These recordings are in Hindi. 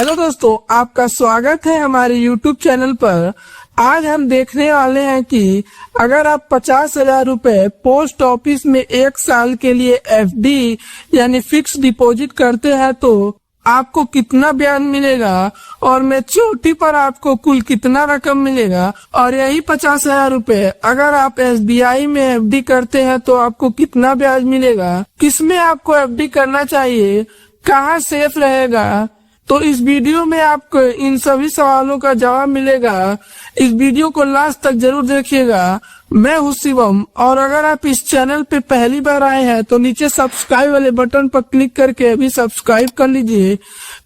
हेलो दोस्तों, आपका स्वागत है हमारे YouTube चैनल पर। आज हम देखने वाले हैं कि अगर आप 50,000 रुपए पोस्ट ऑफिस में 1 साल के लिए FD यानी फिक्स डिपॉजिट करते हैं तो आपको कितना ब्याज मिलेगा और मैच्योरिटी पर आपको कुल कितना रकम मिलेगा। और यही 50,000 रुपए अगर आप SBI में FD करते हैं तो आपको कितना ब्याज मिलेगा, किसमें आपको FD करना चाहिए, कहाँ सेफ रहेगा। तो इस वीडियो में आपको इन सभी सवालों का जवाब मिलेगा। इस वीडियो को लास्ट तक जरूर देखिएगा। मैं हूँ शिवम, और अगर आप इस चैनल पे पहली बार आए हैं तो नीचे सब्सक्राइब वाले बटन पर क्लिक करके अभी सब्सक्राइब कर लीजिए,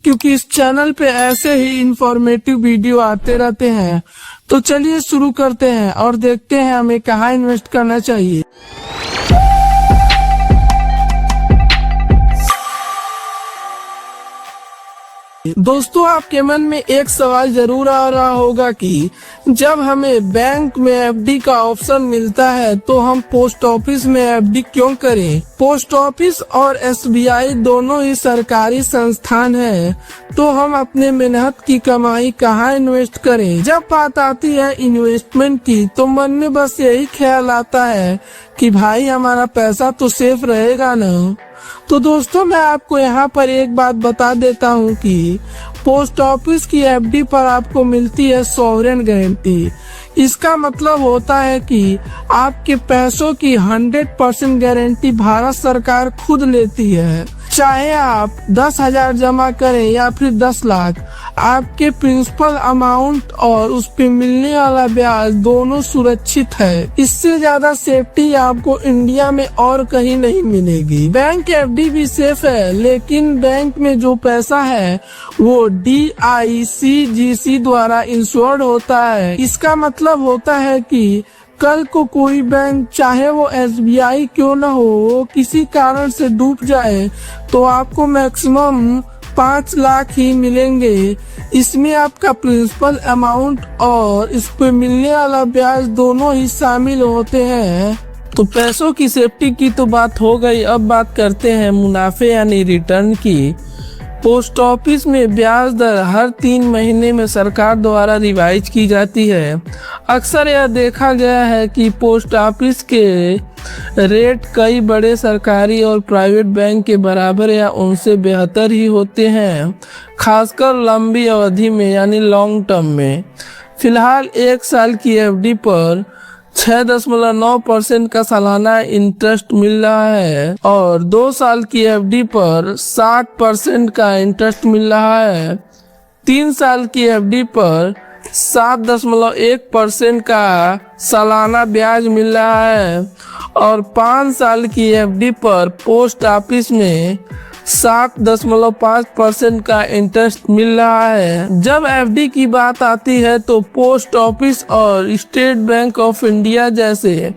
क्योंकि इस चैनल पे ऐसे ही इंफॉर्मेटिव वीडियो आते रहते हैं। तो चलिए शुरू करते हैं और देखते हैं हमें कहाँ इन्वेस्ट करना चाहिए। दोस्तों, आपके मन में एक सवाल जरूर आ रहा होगा कि जब हमें बैंक में FD का ऑप्शन मिलता है तो हम पोस्ट ऑफिस में FD क्यों करें। पोस्ट ऑफिस और SBI दोनों ही सरकारी संस्थान हैं, तो हम अपने मेहनत की कमाई कहाँ इन्वेस्ट करें। जब बात आती है इन्वेस्टमेंट की तो मन में बस यही ख्याल आता है कि भाई हमारा पैसा तो सेफ रहेगा ना। तो दोस्तों, मैं आपको यहाँ पर एक बात बता देता हूँ कि पोस्ट ऑफिस की FD पर आपको मिलती है सॉवरेन गारंटी। इसका मतलब होता है कि आपके पैसों की 100% गारंटी भारत सरकार खुद लेती है। चाहे आप 10,000 जमा करें या फिर 10 लाख, आपके प्रिंसिपल अमाउंट और उस पे मिलने वाला ब्याज दोनों सुरक्षित है। इससे ज्यादा सेफ्टी आपको इंडिया में और कहीं नहीं मिलेगी। बैंक FD भी सेफ है, लेकिन बैंक में जो पैसा है वो DICGC द्वारा इंश्योर्ड होता है। इसका मतलब होता है कि कल को कोई बैंक, चाहे वो SBI क्यों न हो, किसी कारण से डूब जाए तो आपको मैक्सिमम 5 लाख ही मिलेंगे। इसमें आपका प्रिंसिपल अमाउंट और इस पे मिलने वाला ब्याज दोनों ही शामिल होते हैं। तो पैसों की सेफ्टी की तो बात हो गई, अब बात करते हैं मुनाफे यानी रिटर्न की। पोस्ट ऑफिस में ब्याज दर हर 3 महीने में सरकार द्वारा रिवाइज की जाती है। अक्सर यह देखा गया है कि पोस्ट ऑफिस के रेट कई बड़े सरकारी और प्राइवेट बैंक के बराबर या उनसे बेहतर ही होते हैं, खासकर लंबी अवधि में यानी लॉन्ग टर्म में। फिलहाल 1 साल की FD पर 6.9% का सालाना इंटरेस्ट मिल रहा है और 2 साल की FD पर 60% का इंटरेस्ट मिल रहा है। 3 साल की FD पर 7.1% का सालाना ब्याज मिल रहा है और 5 साल की FD पर पोस्ट ऑफिस में 7.5% का इंटरेस्ट मिल रहा है। जब FD की बात आती है तो पोस्ट ऑफिस और स्टेट बैंक ऑफ इंडिया जैसे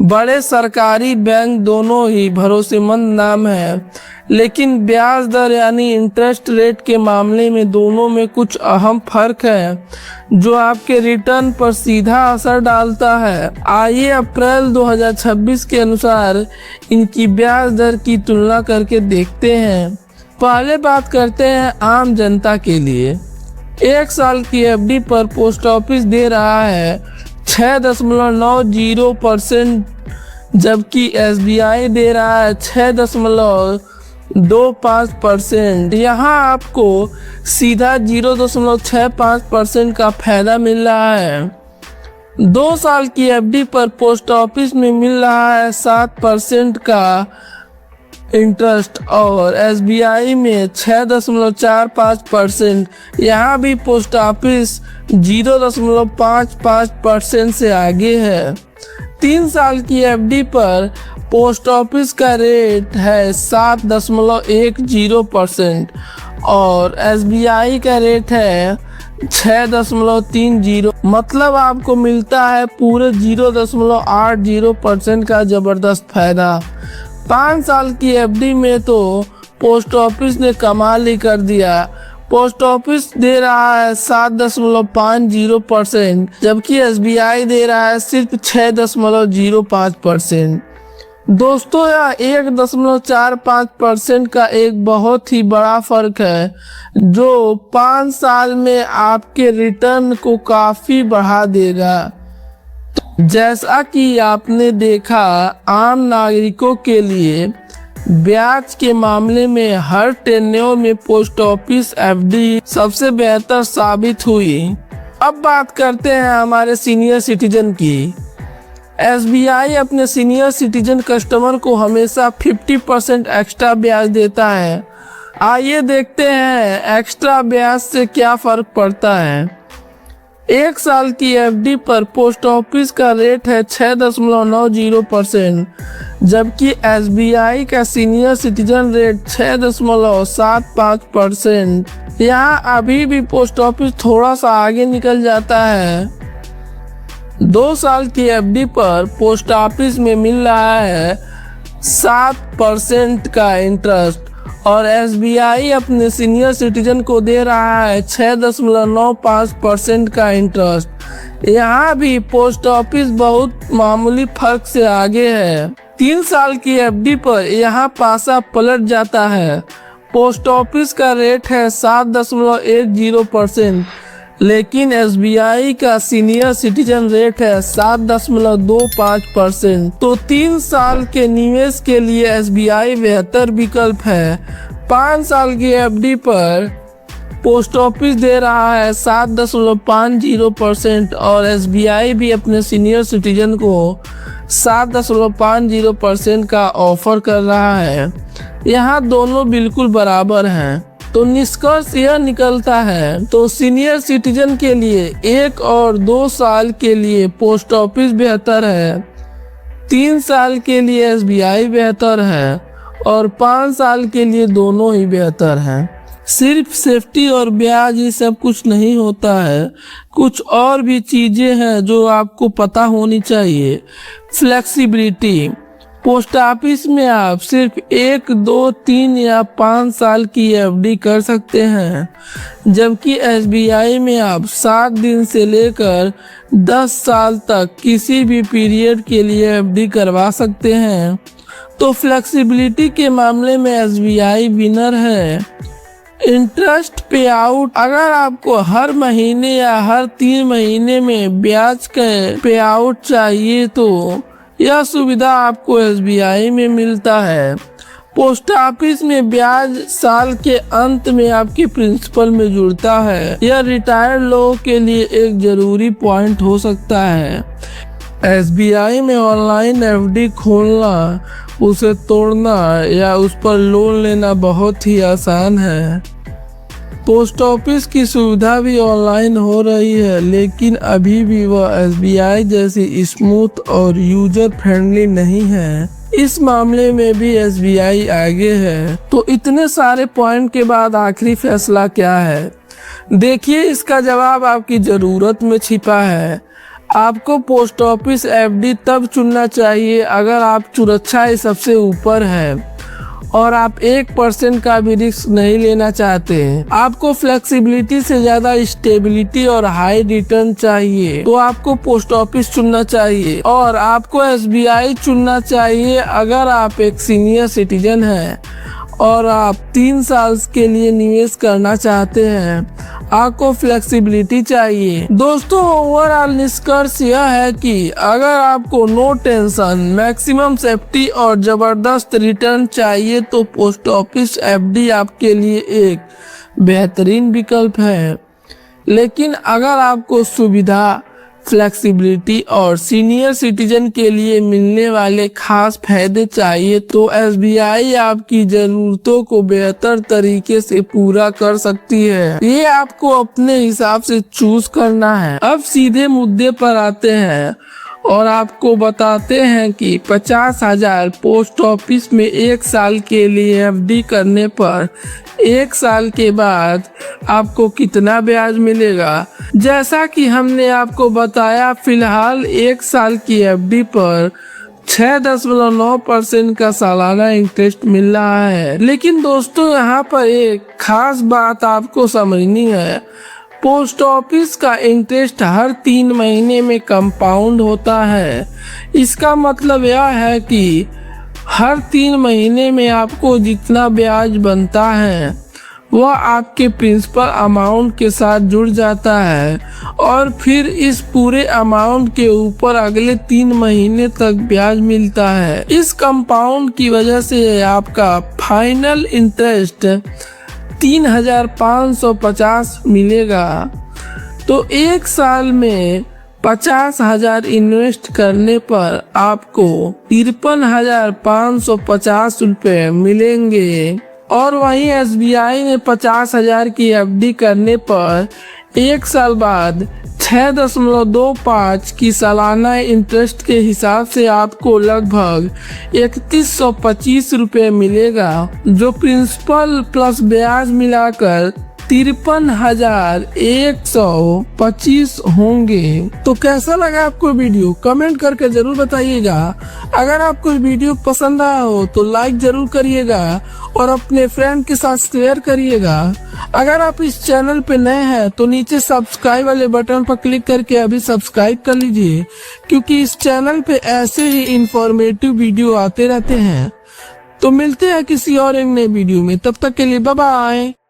बड़े सरकारी बैंक दोनों ही भरोसेमंद नाम है, लेकिन ब्याज दर यानी इंटरेस्ट रेट के मामले में दोनों में कुछ अहम फर्क है जो आपके रिटर्न पर सीधा असर डालता है। आइए अप्रैल 2026 के अनुसार इनकी ब्याज दर की तुलना करके देखते हैं। पहले बात करते हैं आम जनता के लिए। 1 साल की FD पर पोस्ट ऑफिस दे रहा है 6.90%, जबकि SBI दे रहा है 6.25%। यहाँ आपको सीधा 0.65% का फायदा मिल रहा है। 2 साल की FD पर पोस्ट ऑफिस में मिल रहा है 7% का इंटरेस्ट और SBI में 6.45%। यहाँ भी पोस्ट ऑफिस 0.55% से आगे है। 3 साल की FD पर पोस्ट ऑफिस का रेट है 7.10% और SBI का रेट है 6.30। मतलब आपको मिलता है पूरे 0.80% का जबरदस्त फायदा। 5 साल की FD में तो पोस्ट ऑफिस ने कमाल ही कर दिया। पोस्ट ऑफिस दे रहा है 7.50%, जबकि SBI दे रहा है सिर्फ 6.05%। दोस्तों यह 1.45% का एक बहुत ही बड़ा फर्क है जो 5 साल में आपके रिटर्न को काफी बढ़ा देगा। जैसा कि आपने देखा, आम नागरिकों के लिए ब्याज के मामले में हर टेन्योर में पोस्ट ऑफिस एफडी सबसे बेहतर साबित हुई। अब बात करते हैं हमारे सीनियर सिटीजन की। एसबीआई अपने सीनियर सिटीजन कस्टमर को हमेशा 50% एक्स्ट्रा ब्याज देता है। आइए देखते हैं एक्स्ट्रा ब्याज से क्या फर्क पड़ता है। 1 साल की एफडी पर पोस्ट ऑफिस का रेट है 6.90%, जबकि एसबीआई का सीनियर सिटीजन रेट 6.75%। यहाँ अभी भी पोस्ट ऑफिस थोड़ा सा आगे निकल जाता है। 2 साल की एफडी पर पोस्ट ऑफिस में मिल रहा है 7% का इंटरेस्ट और एसबीआई अपने सीनियर सिटीजन को दे रहा है 6.95% का इंटरेस्ट। यहाँ भी पोस्ट ऑफिस बहुत मामूली फर्क से आगे है। 3 साल की एफडी पर यहाँ पासा पलट जाता है। पोस्ट ऑफिस का रेट है 7.10%, लेकिन एसबीआई का सीनियर सिटीजन रेट है 7.25%। तो 3 साल के निवेश के लिए एसबीआई बेहतर विकल्प है। 5 साल की एफडी पर पोस्ट ऑफिस दे रहा है 7.50% और एसबीआई भी अपने सीनियर सिटीजन को 7.50% का ऑफर कर रहा है। यहाँ दोनों बिल्कुल बराबर हैं। तो निष्कर्ष यह निकलता है तो सीनियर सिटीजन के लिए 1 और 2 साल के लिए पोस्ट ऑफिस बेहतर है, 3 साल के लिए एसबीआई बेहतर है और 5 साल के लिए दोनों ही बेहतर हैं। सिर्फ सेफ्टी और ब्याज ही सब कुछ नहीं होता है, कुछ और भी चीजें हैं जो आपको पता होनी चाहिए। फ्लेक्सिबिलिटी, पोस्ट ऑफिस में आप सिर्फ 1, 2, 3 या 5 साल की एफडी कर सकते हैं, जबकि एसबीआई में आप 7 दिन से लेकर 10 साल तक किसी भी पीरियड के लिए एफडी करवा सकते हैं। तो फ्लेक्सिबिलिटी के मामले में एसबीआई विनर है। इंटरेस्ट पे आउट, अगर आपको हर महीने या हर 3 महीने में ब्याज का पे आउट चाहिए तो यह सुविधा आपको एसबीआई में मिलता है। पोस्ट ऑफिस में ब्याज साल के अंत में आपके प्रिंसिपल में जुड़ता है। यह रिटायर्ड लोगों के लिए एक जरूरी पॉइंट हो सकता है। एसबीआई में ऑनलाइन एफडी खोलना, उसे तोड़ना या उस पर लोन लेना बहुत ही आसान है। पोस्ट ऑफिस की सुविधा भी ऑनलाइन हो रही है, लेकिन अभी भी वह एसबीआई जैसी स्मूथ और यूजर फ्रेंडली नहीं है। इस मामले में भी एसबीआई आगे है। तो इतने सारे पॉइंट के बाद आखिरी फैसला क्या है? देखिए, इसका जवाब आपकी जरूरत में छिपा है। आपको पोस्ट ऑफिस एफडी तब चुनना चाहिए अगर आप सुरक्षा सबसे ऊपर है और आप 1% का भी रिस्क नहीं लेना चाहते हैं। आपको फ्लेक्सिबिलिटी से ज्यादा स्टेबिलिटी और हाई रिटर्न चाहिए तो आपको पोस्ट ऑफिस चुनना चाहिए और आपको एसबीआई चुनना चाहिए अगर आप एक सीनियर सिटीजन हैं और आप 3 साल के लिए निवेश करना चाहते हैं। आपको फ्लेक्सिबिलिटी चाहिए। दोस्तों, ओवरऑल निष्कर्ष यह है कि अगर आपको नो टेंशन, मैक्सिमम सेफ्टी और जबरदस्त रिटर्न चाहिए तो पोस्ट ऑफिस एफडी आपके लिए एक बेहतरीन विकल्प है। लेकिन अगर आपको सुविधा, फ्लेक्सिबिलिटी और सीनियर सिटीजन के लिए मिलने वाले खास फायदे चाहिए तो एसबीआई आपकी जरूरतों को बेहतर तरीके से पूरा कर सकती है। ये आपको अपने हिसाब से चूज करना है। अब सीधे मुद्दे पर आते हैं और आपको बताते हैं कि 50,000 पोस्ट ऑफिस में 1 साल के लिए एफडी करने पर 1 साल के बाद आपको कितना ब्याज मिलेगा। जैसा कि हमने आपको बताया, फिलहाल 1 साल की एफडी पर 6.9% का सालाना इंटरेस्ट मिल रहा है। लेकिन दोस्तों, यहाँ पर एक खास बात आपको समझनी है। पोस्ट ऑफिस का इंटरेस्ट हर 3 महीने में कंपाउंड होता है। इसका मतलब यह है कि हर 3 महीने में आपको जितना ब्याज बनता है वह आपके प्रिंसिपल अमाउंट के साथ जुड़ जाता है और फिर इस पूरे अमाउंट के ऊपर अगले 3 महीने तक ब्याज मिलता है। इस कंपाउंड की वजह से आपका फाइनल इंटरेस्ट 3,550 मिलेगा। तो 1 साल में 50,000 इन्वेस्ट करने पर आपको 53,550 रुपये मिलेंगे। और वहीं SBI में 50,000 की FD करने पर 1 साल बाद 6.25 की सालाना इंटरेस्ट के हिसाब से आपको लगभग 3,125 रुपये मिलेगा, जो प्रिंसिपल प्लस ब्याज मिलाकर 53,125 होंगे। तो कैसा लगा आपको वीडियो, कमेंट करके जरूर बताइएगा। अगर आपको वीडियो पसंद आया हो तो लाइक जरूर करिएगा और अपने फ्रेंड के साथ शेयर करिएगा। अगर आप इस चैनल पे नए हैं तो नीचे सब्सक्राइब वाले बटन पर क्लिक करके अभी सब्सक्राइब कर लीजिए, क्योंकि इस चैनल पे ऐसे ही इंफॉर्मेटिव वीडियो आते रहते हैं। तो मिलते हैं किसी और एक नए वीडियो में, तब तक के लिए बाय बाय।